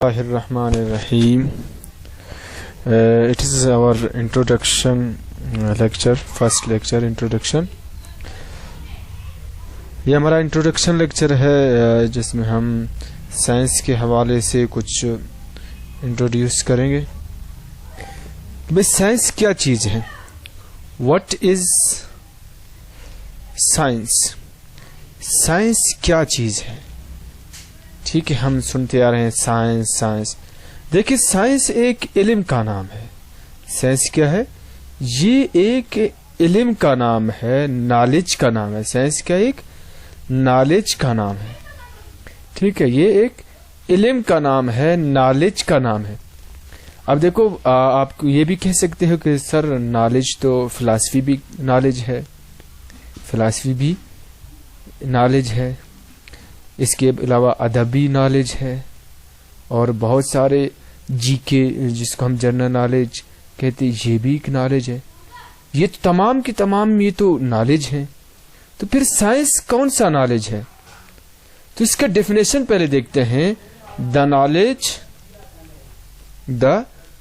Bismillahirrahmanirrahim. It is our introduction lecture, first lecture introduction. ये हमारा introduction lecture है जिसमें हम साइंस के हवाले से कुछ इंट्रोड्यूस करेंगे। भाई साइंस क्या चीज़ है? What is science? साइंस क्या चीज़ है? ठीक है, हम सुनते आ रहे हैं साइंस साइंस। देखिए, साइंस एक इल्म का नाम है। साइंस क्या है? ये एक इल्म का नाम है, नॉलेज का नाम है। साइंस क्या? एक नॉलेज का नाम है। ठीक है, ये एक इल्म का नाम है, नॉलेज का नाम है। अब देखो, आप ये भी कह सकते हो कि सर नॉलेज तो फिलॉसफी भी नॉलेज है, फिलॉसफी भी नॉलेज है, इसके अलावा अदबी नॉलेज है और बहुत सारे जीके जिसको हम जनरल नॉलेज कहते हैं, ये भी एक नॉलेज है। ये तो तमाम की तमाम ये तो नॉलेज है। तो फिर साइंस कौन सा नॉलेज है? तो इसका डेफिनेशन पहले देखते हैं। The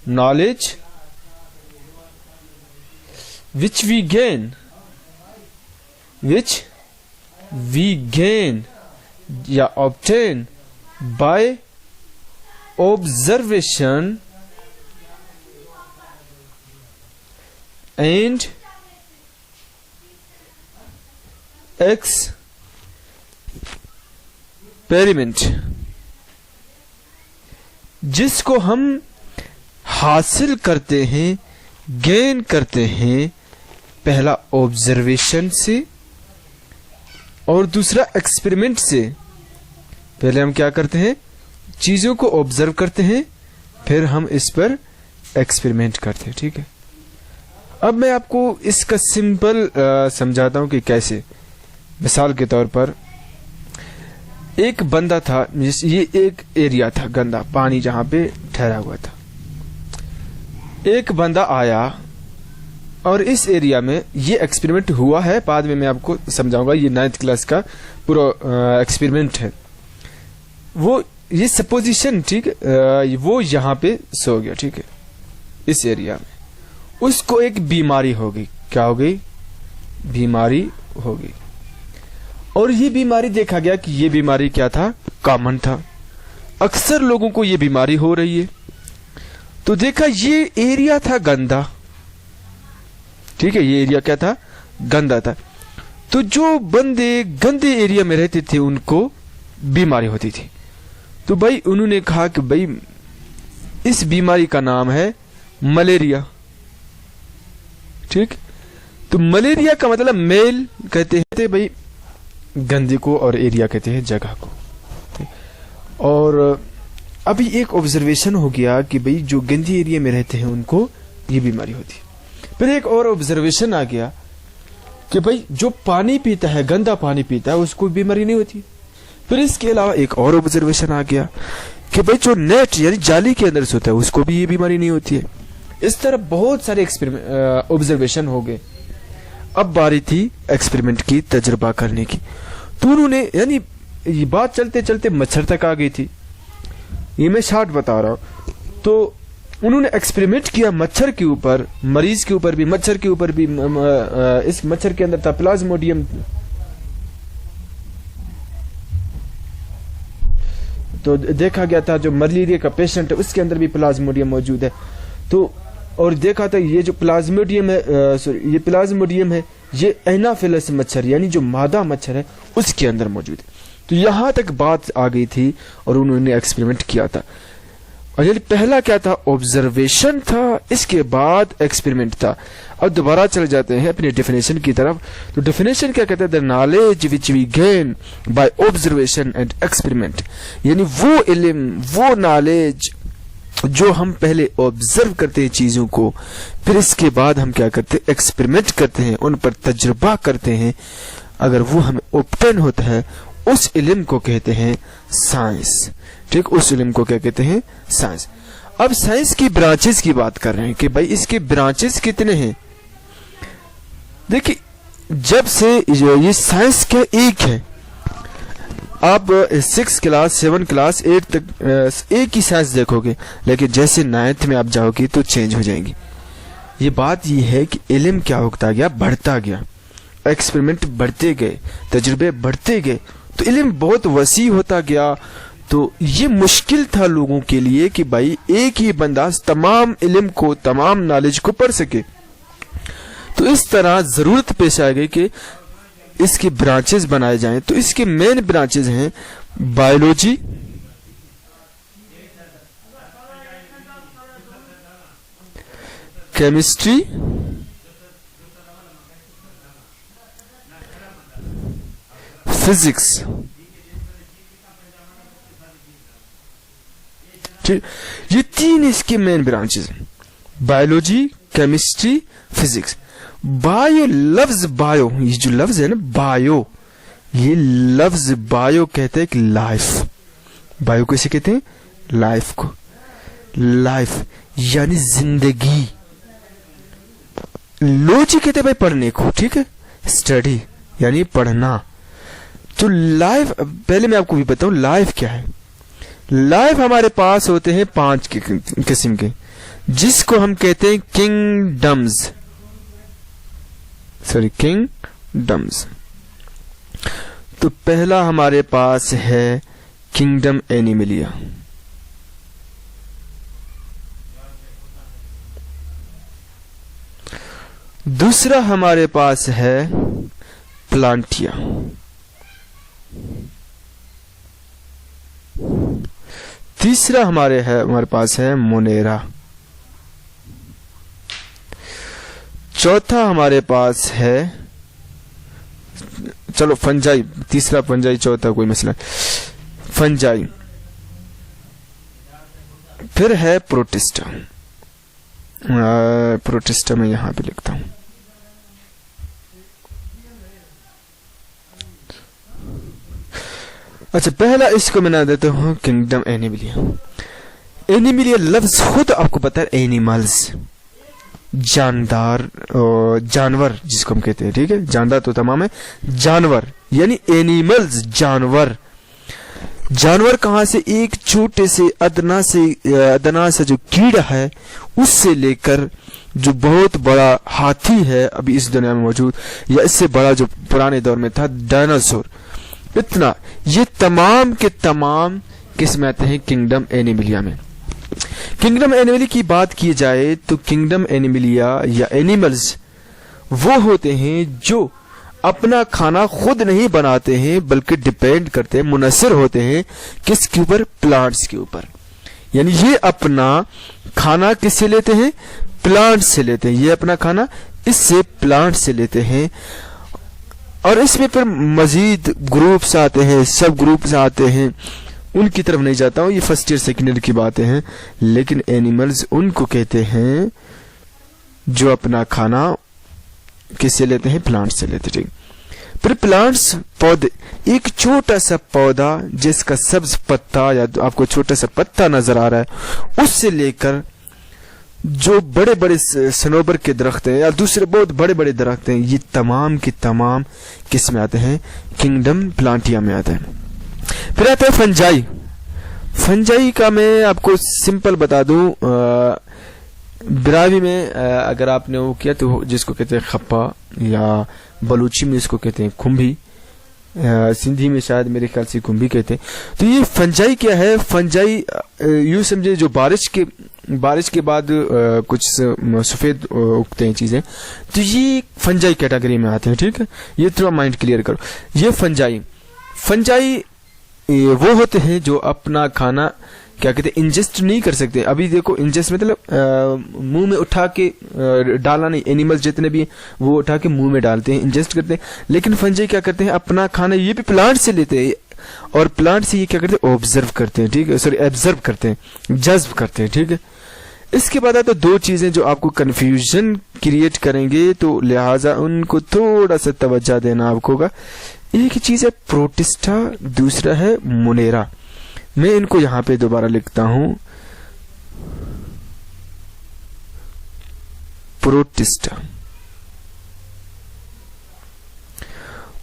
knowledge which we gain या obtain by observation and experiment, जिसको हम हासिल करते हैं, गेन करते हैं, पहला ऑब्जर्वेशन से और दूसरा एक्सपेरिमेंट से। पहले हम क्या करते हैं? चीजों को ऑब्जर्व करते हैं, फिर हम इस पर एक्सपेरिमेंट करते हैं। ठीक है, अब मैं आपको इसका सिंपल समझाता हूं कि कैसे। मिसाल के तौर पर एक बंदा था, ये एक एरिया था गंदा पानी जहां पे ठहरा हुआ था। एक बंदा आया और इस एरिया में ये एक्सपेरिमेंट हुआ है, बाद में मैं आपको समझाऊंगा। ये 9th क्लास का पूरा एक्सपेरिमेंट है। वो ये सपोजिशन, ठीक है, वो यहाँ पे सो गया। ठीक है, इस एरिया में उसको एक बीमारी हो गई। क्या हो गई? बीमारी हो गई। और ये बीमारी देखा गया कि ये बीमारी क्या था? कॉमन था, अक्सर लोगों को ये बीमारी हो रही है। तो देखा ये एरिया था गंदा। ठीक है, ये एरिया क्या था? गंदा था। तो जो बंदे गंदे एरिया में रहते थे उनको बीमारी होती थी। तो भाई उन्होंने कहा कि भाई इस बीमारी का नाम है मलेरिया। ठीक, तो मलेरिया का मतलब मेल कहते हैं भाई गंदे को, और एरिया कहते हैं जगह को। और अभी एक ऑब्जर्वेशन हो गया कि भाई जो गंदी एरिया में रहते हैं उनको ये बीमारी होती है। फिर एक और ऑब्जर्वेशन आ गया कि भाई जो पानी पीता है, गंदा पानी पीता है, उसको बीमारी नहीं होती। फिर इसके अलावा एक और ऑब्जर्वेशन आ गया कि भाई जो नेट यानी जाली के अंदर सोता है उसको भी ये बीमारी नहीं होती है। इस तरह बहुत सारे ऑब्जर्वेशन हो गए। अब बारी थी एक्सपेरिमेंट की, तजुर्बा करने की। तो उन्होंने, यानी ये बात चलते चलते मच्छर तक आ गई थी। ये मैं शॉर्ट बता रहा हूं। तो उन्होंने एक्सपेरिमेंट किया मच्छर के ऊपर, मरीज के ऊपर भी, मच्छर के ऊपर भी। इस मच्छर के अंदर था प्लाज्मोडियम। तो देखा गया था जो मलेरिया का पेशेंट है उसके अंदर भी प्लाज्मोडियम मौजूद है। तो और देखा था ये जो प्लाज्मोडियम है, ये प्लाज्मोडियम है, ये एनाफिलस मच्छर यानी जो मादा मच्छर है उसके अंदर मौजूद है। तो यहां तक बात आ गई थी और उन्होंने एक्सपेरिमेंट किया था। और ये पहला क्या था? ऑब्जर्वेशन था, इसके बाद एक्सपेरिमेंट था। अब दोबारा चले जाते हैं अपने डेफिनेशन की तरफ। तो डेफिनेशन क्या कहते हैं? The knowledge which we gain by observation and experiment, यानी वो इल्म, वो नॉलेज जो हम पहले ऑब्जर्व करते हैं चीजों को, फिर इसके बाद हम क्या करते हैं? एक्सपेरिमेंट करते हैं, उन पर तजुर्बा करते हैं। अगर वो हमें ऑब्टेन होता है, उस इल्म को कहते हैं साइंस। ठीक, उस इल्म को क्या कहते हैं? साइंस। अब साइंस की ब्रांचेस की बात कर रहे हैं कि भाई इसके ब्रांचेस कितने हैं। देखिए, जब से ये साइंस क्या एक है, आप 6 क्लास 7 क्लास 8 तक एक ही साइंस देखोगे, लेकिन जैसे 9th में आप जाओगे तो चेंज हो जाएंगी। ये बात ये है कि इल्म क्या होता गया, बढ़ता गया, एक्सपेरिमेंट बढ़ते गए, तजुर्बे बढ़ते गए, तो इल्म बहुत वसी होता गया। तो ये मुश्किल था लोगों के लिए कि भाई एक ही बंदा तमाम इल्म को, तमाम नॉलेज को पढ़ सके। तो इस तरह जरूरत पेश आ गई कि इसके ब्रांचेस बनाए जाएं। तो इसके मेन ब्रांचेस हैं बायोलॉजी, केमिस्ट्री, फिजिक्स। ठीक, ये 3 इसके मेन ब्रांचेस हैं, बायोलॉजी, केमिस्ट्री, फिजिक्स। बायो, लफ्ज बायो, ये जो लफ्ज है ना बायो, ये लफ्ज बायो कहते हैं कि लाइफ। बायो कैसे कहते हैं? लाइफ को। लाइफ यानी जिंदगी। लॉजी कहते हैं भाई पढ़ने को, ठीक है, स्टडी यानी पढ़ना। तो लाइफ, पहले मैं आपको भी बताऊं लाइफ क्या है। लाइफ हमारे पास होते हैं 5 किस्म के, जिसको हम कहते हैं किंगडम्स, सॉरी किंगडम्स। तो पहला हमारे पास है किंगडम एनिमलिया, दूसरा हमारे पास है प्लांटिया, तीसरा हमारे पास है मोनेरा, चौथा हमारे पास है, चलो फंजाई, तीसरा फंजाई, चौथा कोई मसला, फंजाई। फिर है प्रोटिस्टा। प्रोटिस्टा मैं यहां पे लिखता हूं। अच्छा, पहला इसको मैं नाम देता हूं किंगडम एनिमलिया। एनिमलिया लफ्ज खुद आपको पता है एनिमल्स, जानदार, जानवर जिसको हम कहते हैं, ठीक है, जानदार तो तमाम है, जानवर यानी एनिमल्स, जानवर। जानवर कहां से? एक छोटे से अदना से जो कीड़ा है, उससे लेकर जो बहुत बड़ा हाथी है अभी इस दुनिया में मौजूद, या इससे बड़ा जो पुराने दौर में था डायनासोर, इतना, ये तमाम के तमाम किस्में आते हैं किंगडम एनिमलिया में। किंगडम एनिमली की बात की जाए तो किंगडम एनिमलिया या एनिमल्स वो होते हैं जो अपना खाना खुद नहीं बनाते हैं, बल्कि डिपेंड करते हैं, मुनसर होते हैं किसके ऊपर? प्लांट्स के ऊपर। यानी ये अपना खाना किससे लेते हैं? प्लांट से लेते हैं। ये अपना खाना इससे प्लांट से लेते हैं। और इसमें फिर मजीद ग्रुप्स आते हैं, सब ग्रुप्स आते हैं, उनकी तरफ नहीं जाता हूं, ये फर्स्ट ईयर सेकेंड ईयर की बातें हैं। लेकिन एनिमल्स उनको कहते हैं जो अपना खाना किससे लेते हैं? प्लांट से लेते हैं। फिर प्लांट्स, पौधे, एक छोटा सा पौधा जिसका सब्ज पत्ता या आपको छोटा सा पत्ता नजर आ रहा है, उससे लेकर जो बड़े बड़े सनोबर के दरख्त हैं या दूसरे बहुत बड़े बड़े दरख्त हैं, ये तमाम की तमाम किस में आते हैं? किंगडम प्लांटिया में आते हैं। फिर आता है फंजाई। फंजाई का मैं आपको सिंपल बता दूं, ब्रावी में अगर आपने वो किया तो जिसको कहते हैं खप्पा, या बलूची में इसको कहते हैं खुम्भी, सिंधी में शायद मेरे ख्याल से कुंभी कहते हैं। तो ये फंजाई क्या है? फंजाई यूं समझे जो बारिश के बाद कुछ सफेद उगते हैं चीजें, तो ये फंजाई कैटेगरी में आते हैं, ठीक है, ये थोड़ा माइंड क्लियर करो। ये फंजाई वो होते हैं जो अपना खाना क्या कहते हैं इंजेस्ट नहीं कर सकते। अभी देखो इंजेस्ट मतलब मुंह में उठा के डालना नहीं, एनिमल्स जितने भी हैं वो उठा के मुंह में डालते हैं, इंजेस्ट करते हैं। लेकिन फंजाई क्या करते हैं? अपना खाना ये भी प्लांट से लेते हैं, और प्लांट से ये क्या करते हैं? ऑब्जर्व करते हैं, ठीक है, सॉरी एब्जर्व करते हैं, जज्ब करते हैं, ठीक है। इसके बाद आता दो चीजें जो आपको कंफ्यूजन क्रिएट करेंगे, तो लिहाजा उनको थोड़ा सा तवज्जो देना आपको होगा। एक चीज है प्रोटिस्टा, दूसरा है मोनेरा। मैं इनको यहां पे दोबारा लिखता हूं,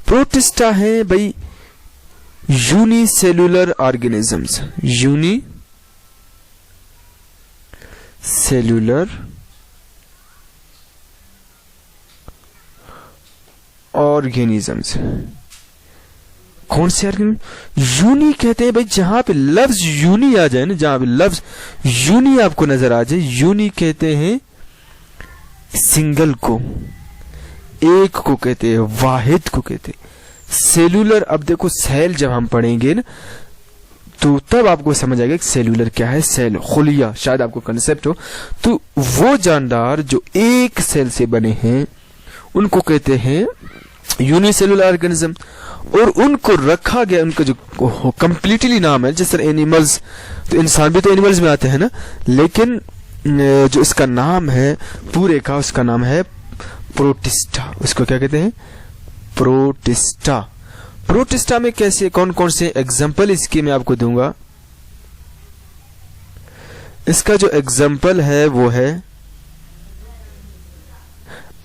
प्रोटिस्टा है भाई यूनिसेलुलर ऑर्गेनिजम्स, यूनिसेलुलर ऑर्गेनिजम्स। कौन से ऑर्गेनिज्म? यूनी कहते हैं भाई जहां पे लफ्ज यूनी आ जाए ना, जहां पे लफ्ज यूनी आपको नजर आ जाए, यूनी कहते हैं सिंगल को, एक को कहते हैं, वाहिद को कहते हैं। सेलुलर, अब देखो सेल जब हम पढ़ेंगे ना तो तब आपको समझ आएगा कि सेलुलर क्या है। सेल, खुलिया, शायद आपको कंसेप्ट हो। तो वो जानदार जो एक सेल से बने हैं उनको कहते हैं यूनिसेलुलर ऑर्गेनिज्म। और उनको रखा गया, उनका जो कंप्लीटली नाम है, जैसे एनिमल्स, तो इंसान भी तो एनिमल्स में आते हैं ना, लेकिन जो इसका नाम है पूरे का, उसका नाम है प्रोटिस्टा। उसको क्या कहते हैं? प्रोटिस्टा। प्रोटिस्टा में कैसे, कौन कौन से एग्जाम्पल इसके मैं आपको दूंगा। इसका जो एग्जाम्पल है वो है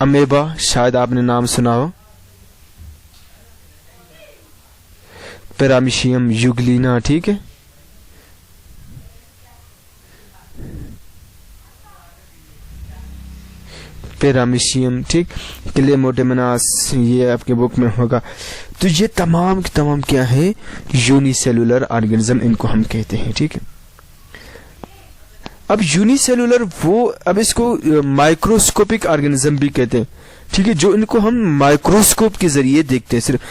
अमेबा, शायद आपने नाम सुना हो, पैरामीशियम यूग्लिना, ठीक है, पैरामीशियम, ठीक, क्लेमोडेमनास, ये आपके बुक में होगा। तो ये तमाम के तमाम क्या है? यूनिसेलुलर ऑर्गेनिज्म इनको हम कहते हैं, ठीक है। अब यूनिसेलुलर वो, अब इसको माइक्रोस्कोपिक ऑर्गेनिज्म भी कहते हैं, ठीक है, जो इनको हम माइक्रोस्कोप के जरिए देखते हैं, सिर्फ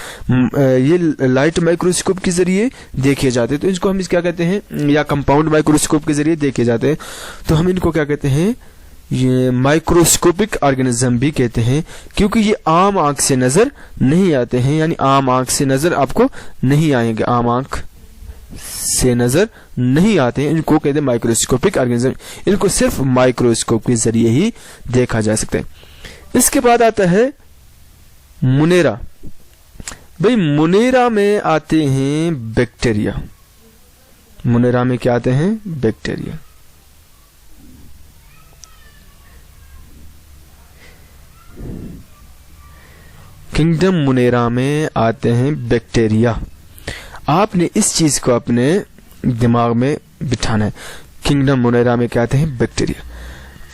ये लाइट माइक्रोस्कोप के जरिए देखे जाते हैं, तो इसको हम क्या कहते हैं, या कंपाउंड माइक्रोस्कोप के जरिए देखे जाते हैं, तो हम इनको क्या कहते हैं? ये माइक्रोस्कोपिक ऑर्गेनिज्म भी कहते हैं, क्योंकि ये आम आंख से नजर नहीं आते हैं, यानी आम आंख से नजर आपको नहीं आएंगे, आम आंख से नजर नहीं आते हैं, इनको कहते हैं माइक्रोस्कोपिक ऑर्गेनिज्म। इनको सिर्फ माइक्रोस्कोप के जरिए ही देखा जा सकता है। इसके बाद आता है मुनेरा। भाई मुनेरा में आते हैं बैक्टीरिया। मुनेरा में क्या आते हैं? बैक्टीरिया। किंगडम मुनेरा में आते हैं बैक्टीरिया। आपने इस चीज को अपने दिमाग में बिठाना है। किंगडम मुनेरा में क्या आते हैं? बैक्टीरिया।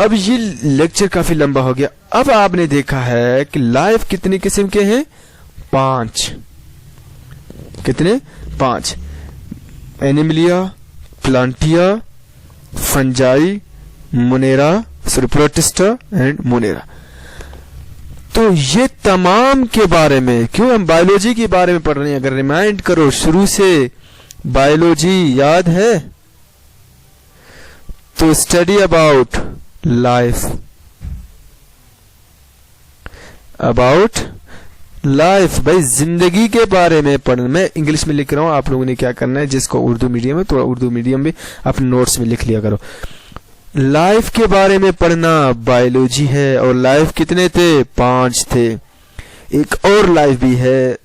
अब ये लेक्चर काफी लंबा हो गया। अब आपने देखा है कि लाइफ कितने किस्म के हैं? 5। कितने? 5। Animalia, plantae, fungi, monera, sorry protista and monera. तो ये तमाम के बारे में, क्यों हम बायोलॉजी के बारे में पढ़ रहे हैं, अगर रिमाइंड करो शुरू से बायोलॉजी याद है तो study about life, about life, भाई जिंदगी के बारे में पढ़ना। मैं इंग्लिश में लिख रहा हूं, आप लोगों ने क्या करना है, जिसको उर्दू मीडियम है थोड़ा उर्दू मीडियम भी अपने नोट्स में लिख लिया करो। लाइफ के बारे में पढ़ना बायोलॉजी है। और लाइफ कितने थे? 5 थे। एक और लाइफ भी है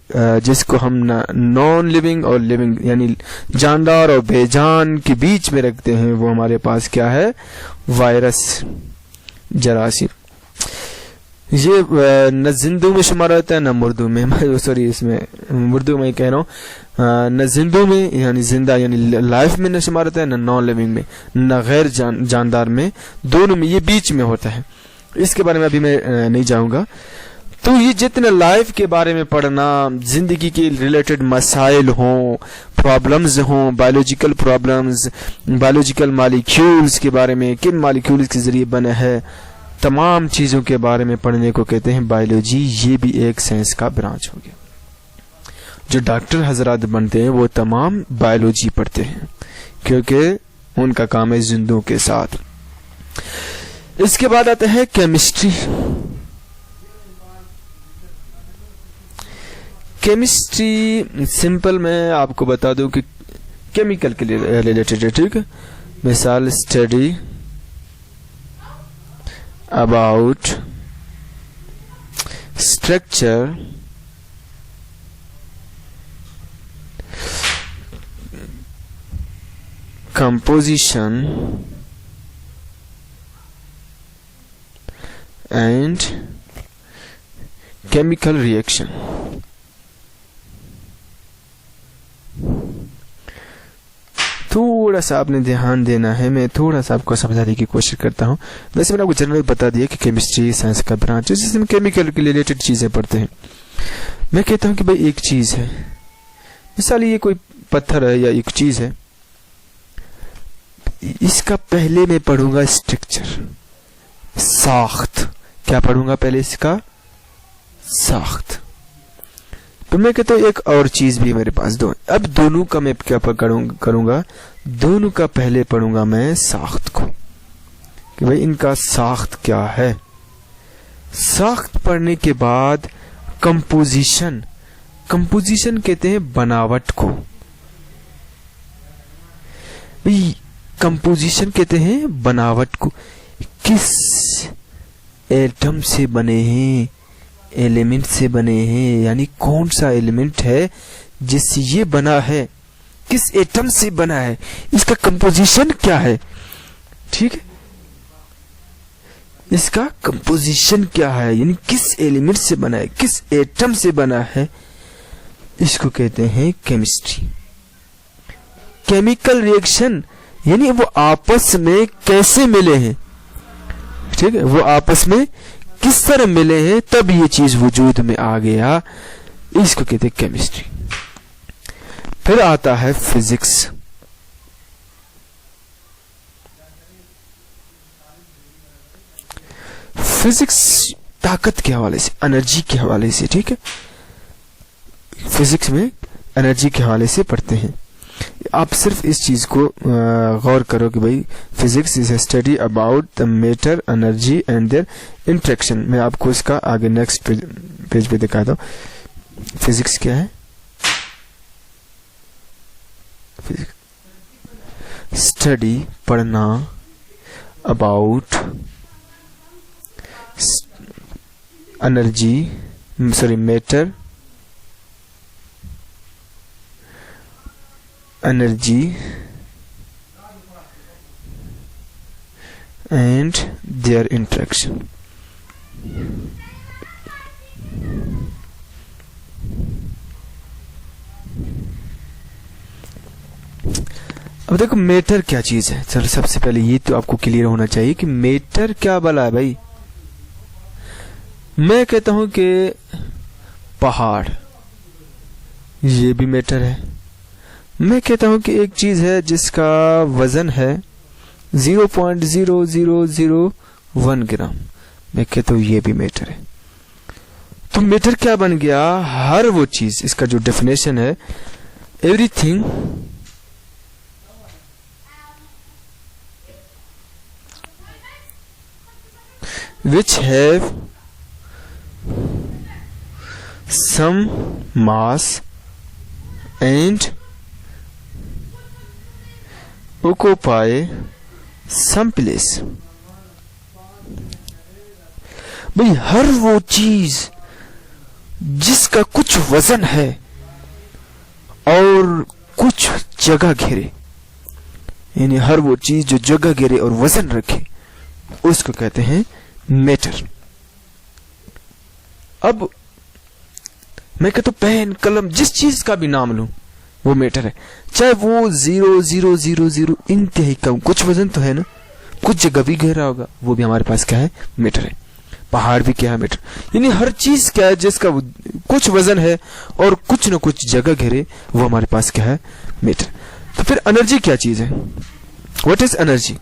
जिसको हम नॉन लिविंग और लिविंग, यानी जानदार और बेजान के बीच में रखते हैं। वो हमारे पास क्या है? वायरस, जरासीम। ये न जिंदू में शुमार होता है न मुर्दू में, सॉरी इसमें मुर्दू में कह रहा हूँ, न जिंदू में यानी जिंदा यानी लाइफ में न शुमार होता है, न नॉन लिविंग में, न गैर जानदार में, दोनों में, ये बीच में होता है। इसके बारे में अभी मैं नहीं जाऊंगा। तो ये जितने लाइफ के बारे में पढ़ना, जिंदगी के रिलेटेड मसाइल हों, प्रॉब्लम्स हों, बायोलॉजिकल प्रॉब्लम्स, बायोलॉजिकल मॉलिक्यूल्स के बारे में, किन मॉलिक्यूल्स के जरिए बना है, तमाम चीजों के बारे में पढ़ने को कहते हैं बायोलॉजी। ये भी एक साइंस का ब्रांच हो गया। जो डॉक्टर हजरात बनते हैं वो तमाम बायोलॉजी पढ़ते हैं, क्योंकि उनका काम है जिंदों के साथ। इसके बाद आता है केमिस्ट्री। केमिस्ट्री सिंपल मैं आपको बता दूं कि केमिकल के लिए रिलेटेड है, ठीक है। मिसाल study about structure, composition and chemical reaction। थोड़ा सा आपने ध्यान देना है, मैं थोड़ा सा आपको समझाने की कोशिश करता हूँ। वैसे मैंने आपको जनरल बता दिया कि केमिस्ट्री साइंस का ब्रांच है जिसमें केमिकल के रिलेटेड चीजें पढ़ते हैं। मैं कहता हूँ कि भाई एक चीज है, मिसाल ये कोई पत्थर है या एक चीज है, इसका पहले मैं पढ़ूंगा स्ट्रक्चर, साख्त। क्या पढ़ूंगा पहले? इसका साख्त। तो मैं कहता हूँ एक और चीज भी मेरे पास दो, अब दोनों का मैं क्या करूंगा, दोनों का पहले पढ़ूंगा मैं साख्त को, कि भाई इनका साख्त क्या है। साख्त पढ़ने के बाद कंपोजिशन, कंपोजिशन कहते हैं बनावट को, भाई कंपोजिशन कहते हैं बनावट को, किस एटम से बने हैं, एलिमेंट से बने हैं, यानी कौन सा एलिमेंट है जिससे ये बना है, किस एटम से बना है, इसका कंपोजिशन क्या है। ठीक है, इसका कंपोजिशन क्या है, यानी किस एलिमेंट से बना है, किस एटम से बना है, इसको कहते हैं केमिस्ट्री। केमिकल रिएक्शन यानी वो आपस में कैसे मिले हैं, ठीक है, वो आपस में किस तरह मिले हैं तब ये चीज वजूद में आ गया, इसको कहते हैं केमिस्ट्री। फिर आता है फिजिक्स। फिजिक्स ताकत के हवाले से, एनर्जी के हवाले से, ठीक है, फिजिक्स में एनर्जी के हवाले से पढ़ते हैं। आप सिर्फ इस चीज को गौर करो कि भाई physics is a study about the matter, energy and there interaction. मैं आपको इसका आगे नेक्स्ट पेज पे दिखाता हूं। फिजिक्स क्या है? फिजिक्स स्टडी, पढ़ना, about energy, sorry matter, energy and there interaction. अब देखो मैटर क्या चीज है। चलो सबसे पहले ये तो आपको क्लियर होना चाहिए कि मैटर क्या बला है भाई। मैं कहता हूं कि पहाड़ ये भी मैटर है। मैं कहता हूं कि एक चीज है जिसका वजन है 0.0001 ग्राम, मैं कहता हूं ये भी मैटर है। तो मैटर क्या बन गया? हर वो चीज, इसका जो डेफिनेशन है, everything which have some mass and occupy some place। भाई हर वो चीज जिसका कुछ वजन है और कुछ जगह घेरे, यानी हर वो चीज जो जगह घेरे और वजन रखे, उसको कहते हैं मैटर। अब मैं कहता हूं पेन, कलम, जिस चीज का भी नाम लूं वो मैटर है, चाहे वो 0.000 इंतहाई कम, कुछ वजन तो है ना, कुछ जगह भी घेरा होगा, वो भी हमारे पास क्या है? मैटर है। पहाड़ भी क्या है? मैटर। यानी हर चीज क्या है जिसका कुछ वजन है और कुछ न कुछ जगह घेरे, वो हमारे पास क्या है? मैटर। तो फिर एनर्जी क्या चीज है? What is energy?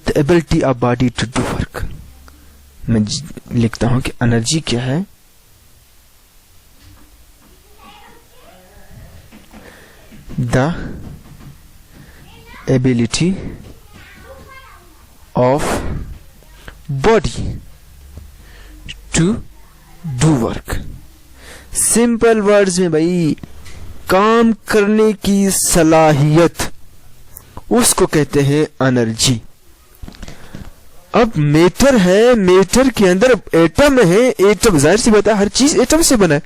The ability of body to do work. मैं लिखता हूं कि एनर्जी क्या है? The ability of body to do work. Simple words में भाई, काम करने की सलाहियत, उसको कहते हैं एनर्जी। अब मैटर है, मैटर के अंदर एटम है, एटम जाहिर सी बात है हर चीज एटम से बना है।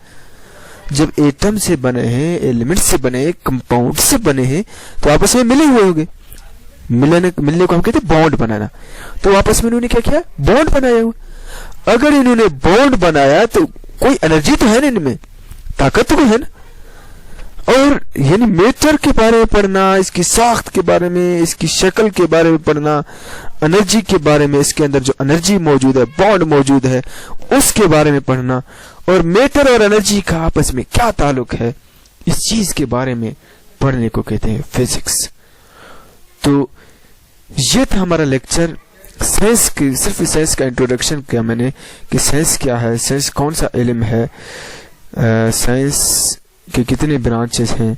जब एटम से बने हैं, एलिमेंट से बने हैं, कंपाउंड से बने हैं, तो आपस में मिले हुए होंगे। मिलने को हम कहते हैं बॉन्ड बनाना। तो आपस में इन्होंने क्या किया? बॉन्ड बनाया हुआ। अगर इन्होंने बॉन्ड बनाया तो कोई एनर्जी तो है ना इनमें, ताकत तो है ना। और यानी मैटर के बारे में पढ़ना, इसकी साख्त के बारे में, इसकी शक्ल के बारे में पढ़ना, एनर्जी के बारे में, इसके अंदर जो एनर्जी मौजूद है, बॉन्ड मौजूद है, उसके बारे में पढ़ना, और मैटर और एनर्जी का आपस में क्या ताल्लुक है, इस चीज के बारे में पढ़ने को कहते हैं फिजिक्स। तो ये था हमारा लेक्चर साइंस की। सिर्फ साइंस का इंट्रोडक्शन किया मैंने कि साइंस क्या है, साइंस कौन सा इल्म है, साइंस के कितने ब्रांचेस हैं,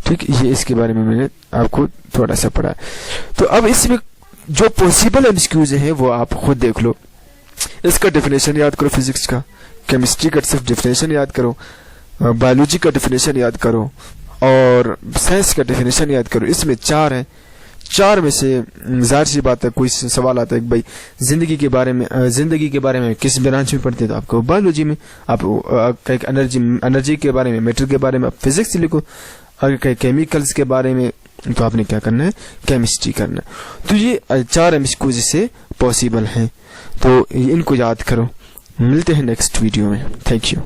ठीक, ये इसके बारे में मैंने आपको थोड़ा सा पढ़ा। तो अब इसमें जो पॉसिबल एमसीक्यूज हैं वो आप खुद देख लो। इसका डेफिनेशन याद करो फिजिक्स का, केमिस्ट्री का सिर्फ डेफिनेशन याद करो, बायोलॉजी का डेफिनेशन याद करो, और साइंस का डेफिनेशन याद करो। इसमें 4 हैं, 4 में से जाहिर सी बात है कोई सवाल आता है कि भाई जिंदगी के बारे में किस ब्रांच में पढ़ते हैं, तो आपको बायोलॉजी में, आप एनर्जी के बारे में, मैटर के बारे में आप फिजिक्स लिखो, अगर कहीं केमिकल्स के बारे में तो आपने क्या करना है, केमिस्ट्री करना है। तो ये 4 एमसीक्यूज से पॉसिबल हैं, तो इनको याद करो। मिलते हैं नेक्स्ट वीडियो में। Thank you.